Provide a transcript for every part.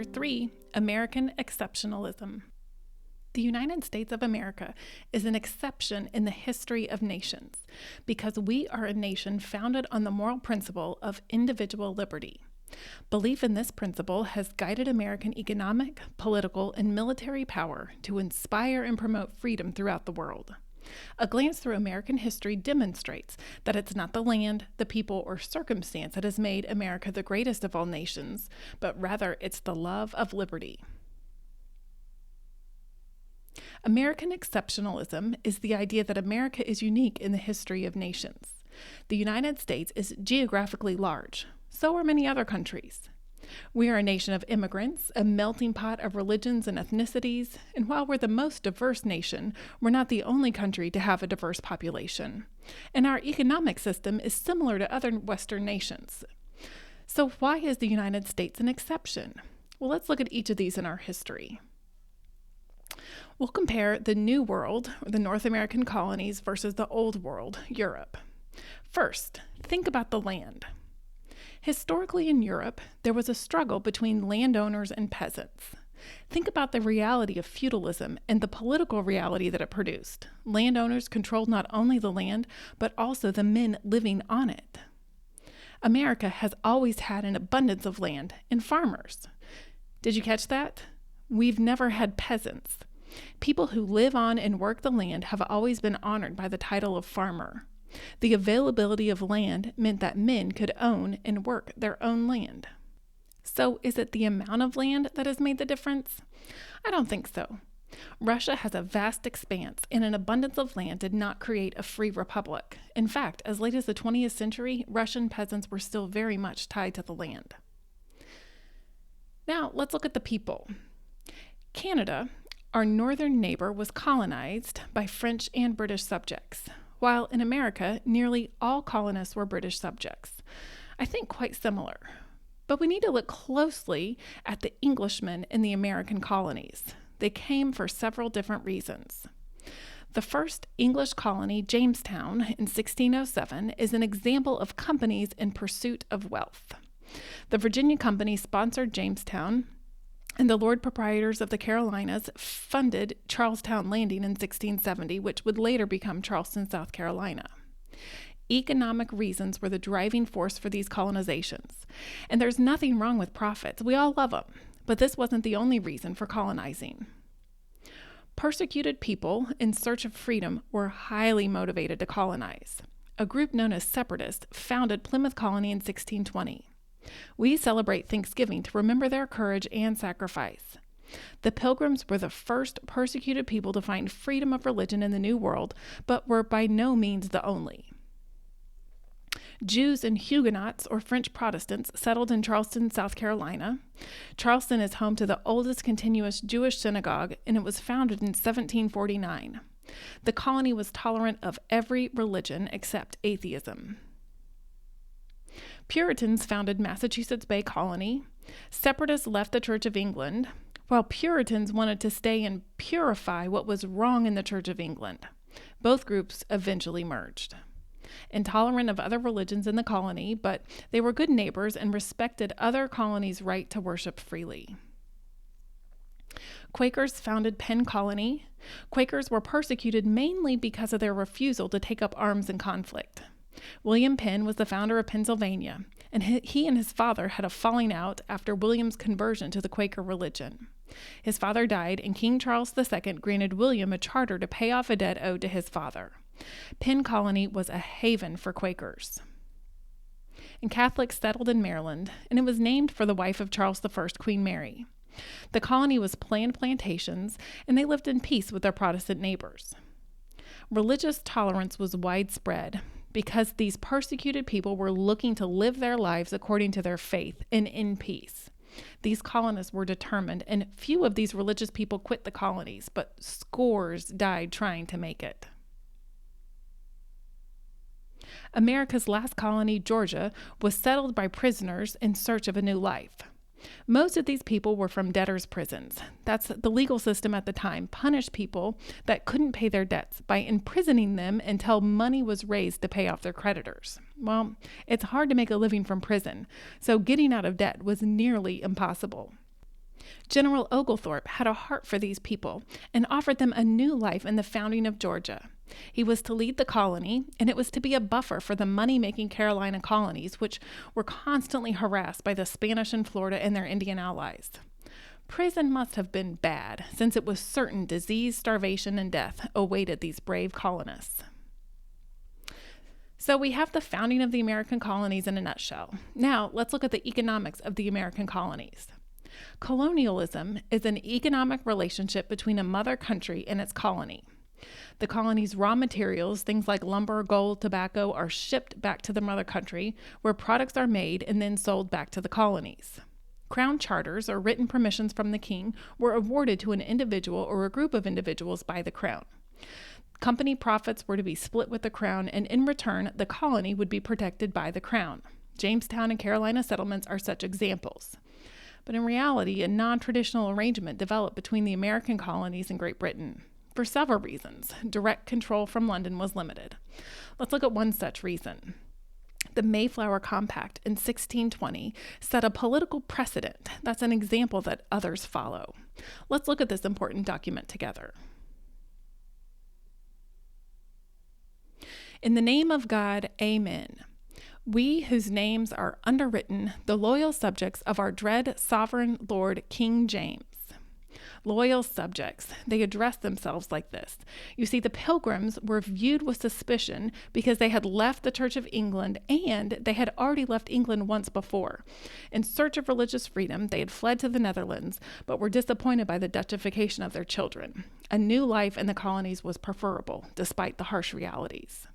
Chapter 3, American Exceptionalism. The United States of America is an exception in the history of nations because we are a nation founded on the moral principle of individual liberty. Belief in this principle has guided American economic, political, and military power to inspire and promote freedom throughout the world. A glance through American history demonstrates that it's not the land, the people, or circumstance that has made America the greatest of all nations, but rather it's the love of liberty. American exceptionalism is the idea that America is unique in the history of nations. The United States is geographically large. So are many other countries. We are a nation of immigrants, a melting pot of religions and ethnicities, and while we're the most diverse nation, we're not the only country to have a diverse population. And our economic system is similar to other Western nations. So why is the United States an exception? Well, let's look at each of these in our history. We'll compare the New World, or the North American colonies, versus the Old World, Europe. First, think about the land. Historically in Europe, there was a struggle between landowners and peasants. Think about the reality of feudalism and the political reality that it produced. Landowners controlled not only the land, but also the men living on it. America has always had an abundance of land and farmers. Did you catch that? We've never had peasants. People who live on and work the land have always been honored by the title of farmer. The availability of land meant that men could own and work their own land. So is it the amount of land that has made the difference? I don't think so. Russia has a vast expanse, and an abundance of land did not create a free republic. In fact, as late as the 20th century, Russian peasants were still very much tied to the land. Now, let's look at the people. Canada, our northern neighbor, was colonized by French and British subjects, while in America, nearly all colonists were British subjects. I think quite similar. But we need to look closely at the Englishmen in the American colonies. They came for several different reasons. The first English colony, Jamestown, in 1607, is an example of companies in pursuit of wealth. The Virginia Company sponsored Jamestown, and the Lord Proprietors of the Carolinas funded Charlestown Landing in 1670, which would later become Charleston, South Carolina. Economic reasons were the driving force for these colonizations. And there's nothing wrong with profits. We all love them. But this wasn't the only reason for colonizing. Persecuted people in search of freedom were highly motivated to colonize. A group known as Separatists founded Plymouth Colony in 1620. We celebrate Thanksgiving to remember their courage and sacrifice. The Pilgrims were the first persecuted people to find freedom of religion in the New World, but were by no means the only. Jews and Huguenots, or French Protestants, settled in Charleston, South Carolina. Charleston is home to the oldest continuous Jewish synagogue, and it was founded in 1749. The colony was tolerant of every religion except atheism. Puritans founded Massachusetts Bay Colony. Separatists left the Church of England, while Puritans wanted to stay and purify what was wrong in the Church of England. Both groups eventually merged. Intolerant of other religions in the colony, but they were good neighbors and respected other colonies' right to worship freely. Quakers founded Penn Colony. Quakers were persecuted mainly because of their refusal to take up arms in conflict. William Penn was the founder of Pennsylvania, and he and his father had a falling out after William's conversion to the Quaker religion. His father died, and King Charles II granted William a charter to pay off a debt owed to his father. Penn Colony was a haven for Quakers. And Catholics settled in Maryland, and it was named for the wife of Charles I, Queen Mary. The colony was planned plantations, and they lived in peace with their Protestant neighbors. Religious tolerance was widespread, because these persecuted people were looking to live their lives according to their faith and in peace. These colonists were determined, and few of these religious people quit the colonies, but scores died trying to make it. America's last colony, Georgia, was settled by prisoners in search of a new life. Most of these people were from debtors' prisons. That's the legal system at the time, punished people that couldn't pay their debts by imprisoning them until money was raised to pay off their creditors. Well, it's hard to make a living from prison, so getting out of debt was nearly impossible. General Oglethorpe had a heart for these people and offered them a new life in the founding of Georgia. He was to lead the colony, and it was to be a buffer for the money-making Carolina colonies, which were constantly harassed by the Spanish in Florida and their Indian allies. Prison must have been bad, since it was certain disease, starvation, and death awaited these brave colonists. So we have the founding of the American colonies in a nutshell. Now, let's look at the economics of the American colonies. Colonialism is an economic relationship between a mother country and its colony. The colony's raw materials, things like lumber, gold, tobacco, are shipped back to the mother country, where products are made and then sold back to the colonies. Crown charters, or written permissions from the king, were awarded to an individual or a group of individuals by the crown. Company profits were to be split with the crown, and in return, the colony would be protected by the crown. Jamestown and Carolina settlements are such examples. But in reality, a non-traditional arrangement developed between the American colonies and Great Britain. For several reasons, direct control from London was limited. Let's look at one such reason. The Mayflower Compact in 1620 set a political precedent. That's an example that others follow. Let's look at this important document together. In the name of God, Amen. We whose names are underwritten, the loyal subjects of our dread sovereign Lord King James. Loyal subjects, they address themselves like this. You see, the Pilgrims were viewed with suspicion because they had left the Church of England, and they had already left England once before. In search of religious freedom, they had fled to the Netherlands, but were disappointed by the Dutchification of their children. A new life in the colonies was preferable, despite the harsh realities.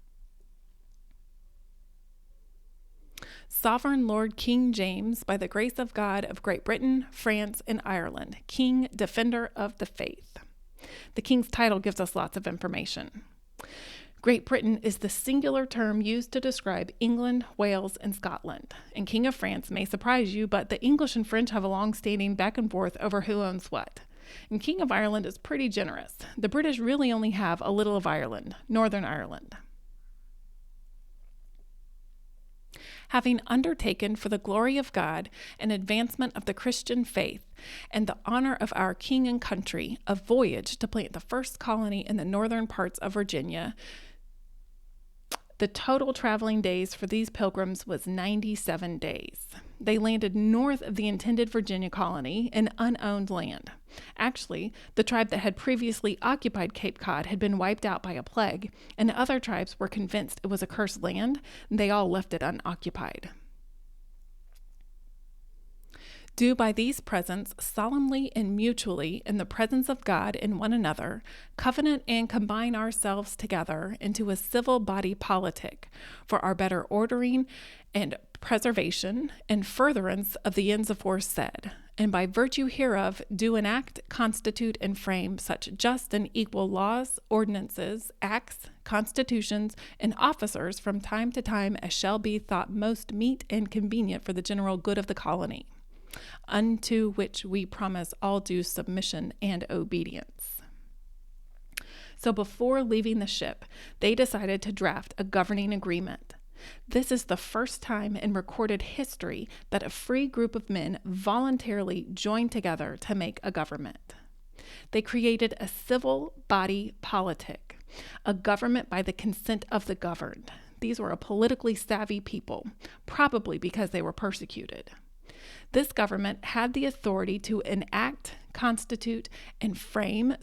Sovereign Lord King James, by the grace of God of Great Britain, France, and Ireland, King, Defender of the Faith. The king's title gives us lots of information. Great Britain is the singular term used to describe England, Wales, and Scotland. And King of France may surprise you, but the English and French have a long-standing back and forth over who owns what. And King of Ireland is pretty generous. The British really only have a little of Ireland, Northern Ireland. Having undertaken for the glory of God and advancement of the Christian faith and the honor of our king and country, a voyage to plant the first colony in the northern parts of Virginia, the total traveling days for these pilgrims was 97 days. They landed north of the intended Virginia colony in unowned land. Actually, the tribe that had previously occupied Cape Cod had been wiped out by a plague, and other tribes were convinced it was a cursed land, and they all left it unoccupied. Do by these presents solemnly and mutually in the presence of God and one another, covenant and combine ourselves together into a civil body politic for our better ordering and preservation and furtherance of the ends aforesaid, and by virtue hereof do enact, constitute, and frame such just and equal laws, ordinances, acts, constitutions, and officers from time to time as shall be thought most meet and convenient for the general good of the colony, unto which we promise all due submission and obedience. So before leaving the ship, they decided to draft a governing agreement. This is the first time in recorded history that a free group of men voluntarily joined together to make a government. They created a civil body politic, a government by the consent of the governed. These were a politically savvy people, probably because they were persecuted. This government had the authority to enact, constitute, and frame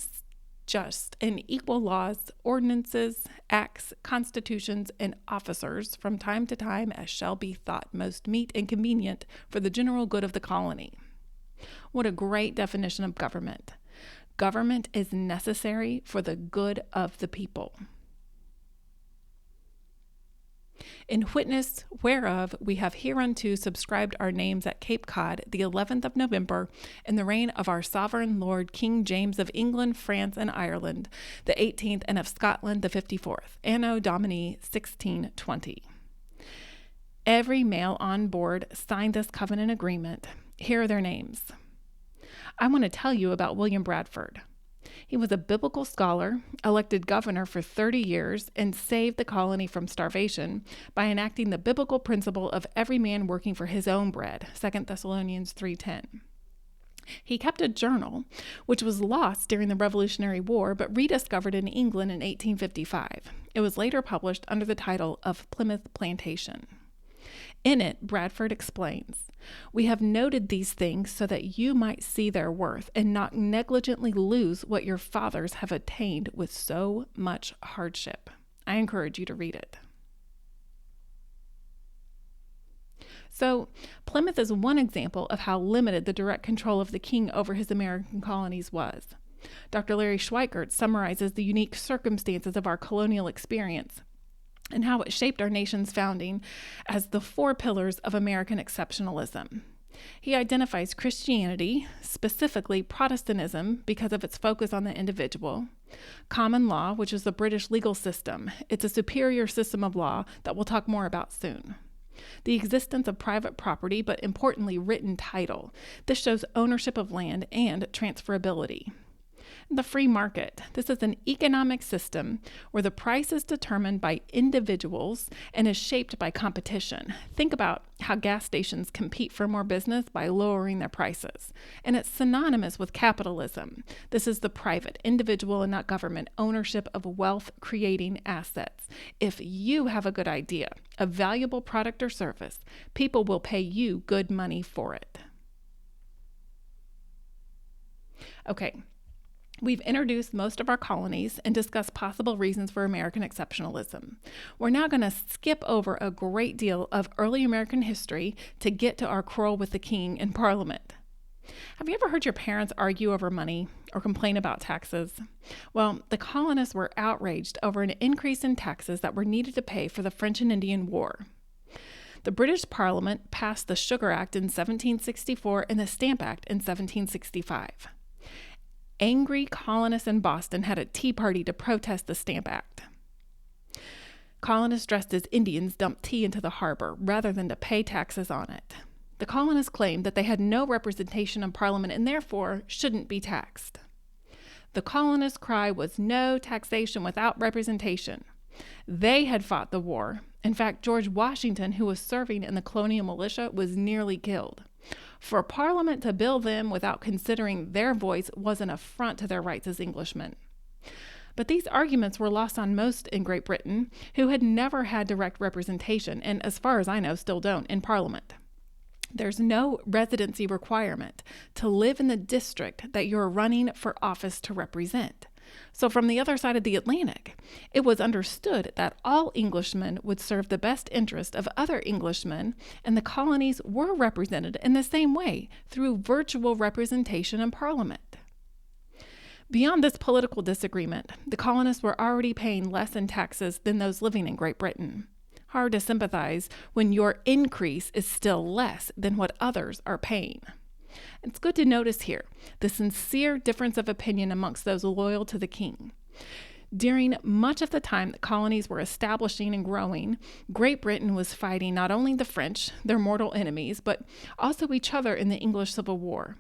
just and equal laws, ordinances, acts, constitutions, and officers from time to time as shall be thought most meet and convenient for the general good of the colony. What a great definition of government. Government is necessary for the good of the people. In witness whereof we have hereunto subscribed our names at Cape Cod the 11th of November in the reign of our sovereign Lord King James of England, France, and Ireland, the 18th, and of Scotland the 54th, Anno Domini 1620. Every male on board signed this covenant agreement. Here are their names. I want to tell you about William Bradford. He was a biblical scholar, elected governor for 30 years, and saved the colony from starvation by enacting the biblical principle of every man working for his own bread, 2 Thessalonians 3:10. He kept a journal, which was lost during the Revolutionary War but rediscovered in England in 1855. It was later published under the title of Plymouth Plantation. In it, Bradford explains, "We have noted these things so that you might see their worth and not negligently lose what your fathers have attained with so much hardship." I encourage you to read it. So, Plymouth is one example of how limited the direct control of the king over his American colonies was. Dr. Larry SCHWEIKART summarizes the unique circumstances of our colonial experience and how it shaped our nation's founding as the 4 pillars of American exceptionalism. He identifies Christianity, specifically Protestantism, because of its focus on the individual; common law, which is the British legal system. It's a superior system of law that we'll talk more about soon; the existence of private property, but importantly, written title. This shows ownership of land and transferability. The free market. This is an economic system where the price is determined by individuals and is shaped by competition. Think about how gas stations compete for more business by lowering their prices. And it's synonymous with capitalism. This is the private, individual, and not government ownership of wealth-creating assets. If you have a good idea, a valuable product or service, people will pay you good money for it. Okay. We've introduced most of our colonies and discussed possible reasons for American exceptionalism. We're now going to skip over a great deal of early American history to get to our quarrel with the king in Parliament. Have you ever heard your parents argue over money or complain about taxes? Well, the colonists were outraged over an increase in taxes that were needed to pay for the French and Indian War. The British Parliament passed the Sugar Act in 1764 and the Stamp Act in 1765. Angry colonists in Boston had a tea party to protest the Stamp Act. Colonists dressed as Indians dumped tea into the harbor rather than to pay taxes on it. The colonists claimed that they had no representation in Parliament and therefore shouldn't be taxed. The colonists' cry was no taxation without representation. They had fought the war. In fact, George Washington, who was serving in the colonial militia, was nearly killed. For Parliament to bill them without considering their voice was an affront to their rights as Englishmen. But these arguments were lost on most in Great Britain, who had never had direct representation, and as far as I know, still don't, in Parliament. There's no residency requirement to live in the district that you're running for office to represent. So from the other side of the Atlantic, it was understood that all Englishmen would serve the best interest of other Englishmen, and the colonies were represented in the same way through virtual representation in Parliament. Beyond this political disagreement, the colonists were already paying less in taxes than those living in Great Britain. Hard to sympathize when your increase is still less than what others are paying. It's good to notice here the sincere difference of opinion amongst those loyal to the king. During much of the time the colonies were establishing and growing, Great Britain was fighting not only the French, their mortal enemies, but also each other in the English Civil War.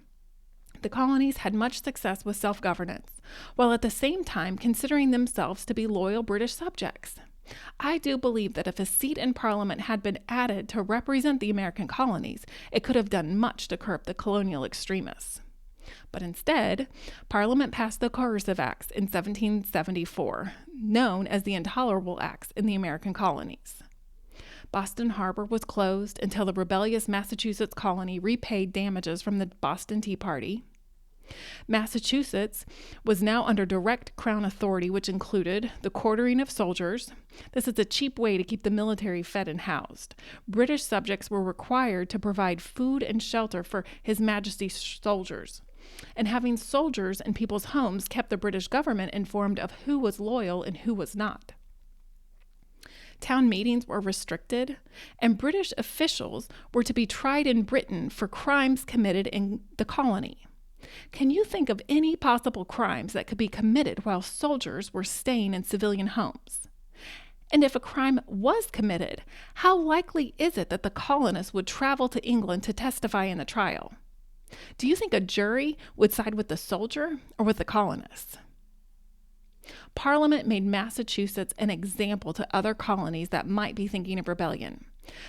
The colonies had much success with self-governance, while at the same time considering themselves to be loyal British subjects. I do believe that if a seat in Parliament had been added to represent the American colonies, it could have done much to curb the colonial extremists. But instead, Parliament passed the Coercive Acts in 1774, known as the Intolerable Acts in the American colonies. Boston Harbor was closed until the rebellious Massachusetts colony repaid damages from the Boston Tea Party. Massachusetts was now under direct Crown authority, which included the quartering of soldiers. This is a cheap way to keep the military fed and housed. British subjects were required to provide food and shelter for His Majesty's soldiers. And having soldiers in people's homes kept the British government informed of who was loyal and who was not. Town meetings were restricted, and British officials were to be tried in Britain for crimes committed in the colony. Can you think of any possible crimes that could be committed while soldiers were staying in civilian homes? And if a crime was committed, how likely is it that the colonists would travel to England to testify in the trial? Do you think a jury would side with the soldier or with the colonists? Parliament made Massachusetts an example to other colonies that might be thinking of rebellion.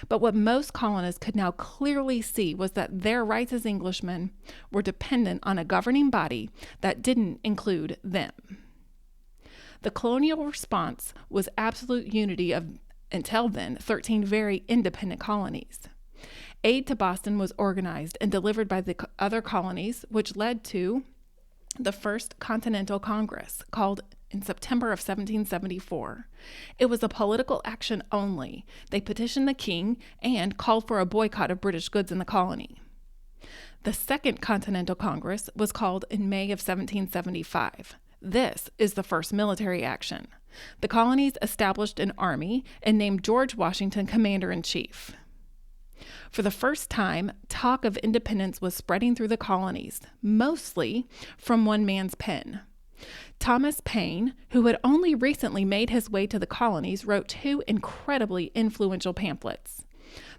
But what most colonists could now clearly see was that their rights as Englishmen were dependent on a governing body that didn't include them. The colonial response was absolute unity of, until then, 13 very independent colonies. Aid to Boston was organized and delivered by the other colonies, which led to the First Continental Congress, called in September of 1774. It was a political action only. They petitioned the king and called for a boycott of British goods in the colony. The Second Continental Congress was called in May of 1775. This is the first military action. The colonies established an army and named George Washington commander-in-chief. For the first time, talk of independence was spreading through the colonies, mostly from one man's pen. Thomas Paine, who had only recently made his way to the colonies, wrote 2 incredibly influential pamphlets.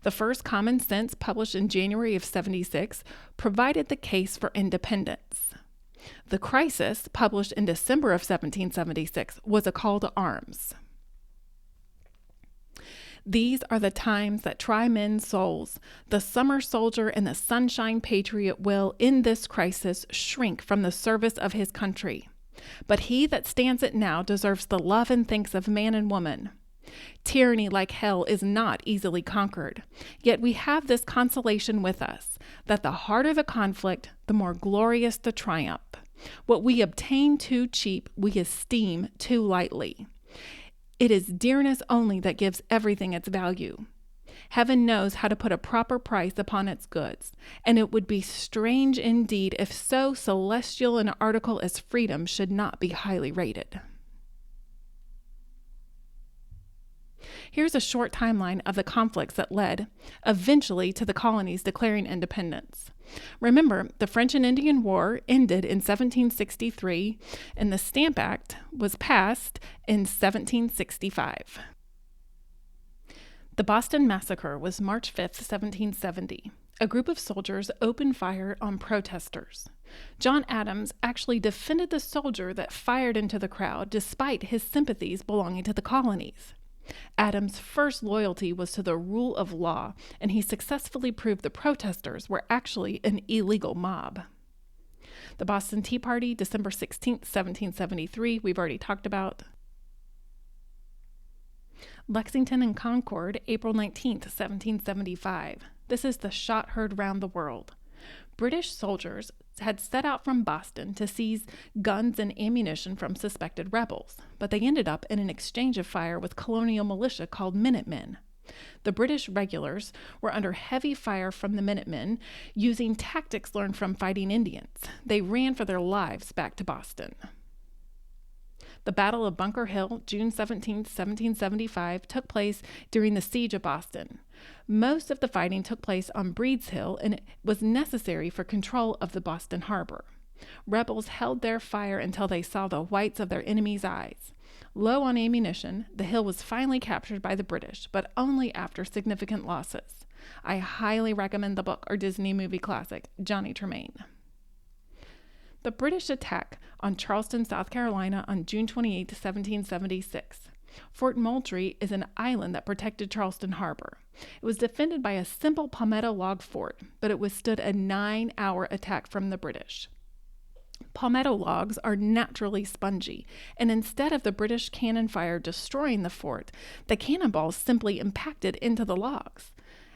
The first, Common Sense, published in January of 76, provided the case for independence. The Crisis, published in December of 1776, was a call to arms. These are the times that try men's souls. The summer soldier and the sunshine patriot will, in this crisis, shrink from the service of his country. But he that stands it now deserves the love and thanks of man and woman. Tyranny like hell is not easily conquered. Yet we have this consolation with us, that the harder the conflict, the more glorious the triumph. What we obtain too cheap, we esteem too lightly. It is dearness only that gives everything its value. Heaven knows how to put a proper price upon its goods, and it would be strange indeed if so celestial an article as freedom should not be highly rated. Here's a short timeline of the conflicts that led eventually to the colonies declaring independence. Remember, the French and Indian War ended in 1763, and the Stamp Act was passed in 1765. The Boston Massacre was March 5th, 1770. A group of soldiers opened fire on protesters. John Adams actually defended the soldier that fired into the crowd despite his sympathies belonging to the colonies. Adams' first loyalty was to the rule of law, and he successfully proved the protesters were actually an illegal mob. The Boston Tea Party, December 16, 1773, we've already talked about. Lexington and Concord, April 19, 1775. This is the shot heard round the world. British soldiers had set out from Boston to seize guns and ammunition from suspected rebels, but they ended up in an exchange of fire with colonial militia called Minutemen. The British regulars were under heavy fire from the Minutemen, using tactics learned from fighting Indians. They ran for their lives back to Boston. The Battle of Bunker Hill, June 17, 1775, took place during the Siege of Boston. Most of the fighting took place on Breed's Hill, and it was necessary for control of the Boston harbor. Rebels held their fire until they saw the whites of their enemies' eyes. Low on ammunition, the hill was finally captured by the British, but only after significant losses. I highly recommend the book or Disney movie classic, Johnny Tremaine. The British attack on Charleston, South Carolina on June 28, 1776. Fort Moultrie is an island that protected Charleston Harbor. It was defended by a simple palmetto log fort, but it withstood a 9-hour attack from the British. Palmetto logs are naturally spongy, and instead of the British cannon fire destroying the fort, the cannonballs simply impacted into the logs.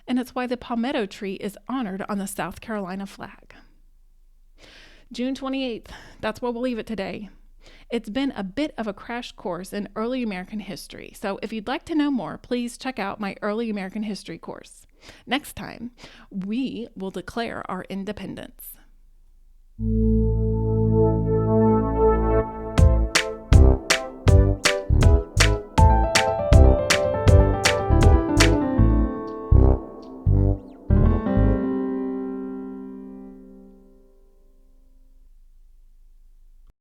And it's why the palmetto tree is honored on the South Carolina flag. June 28th, that's where we'll leave it today. It's been a bit of a crash course in early American history, so if you'd like to know more, please check out my early American history course. Next time, we will declare our independence.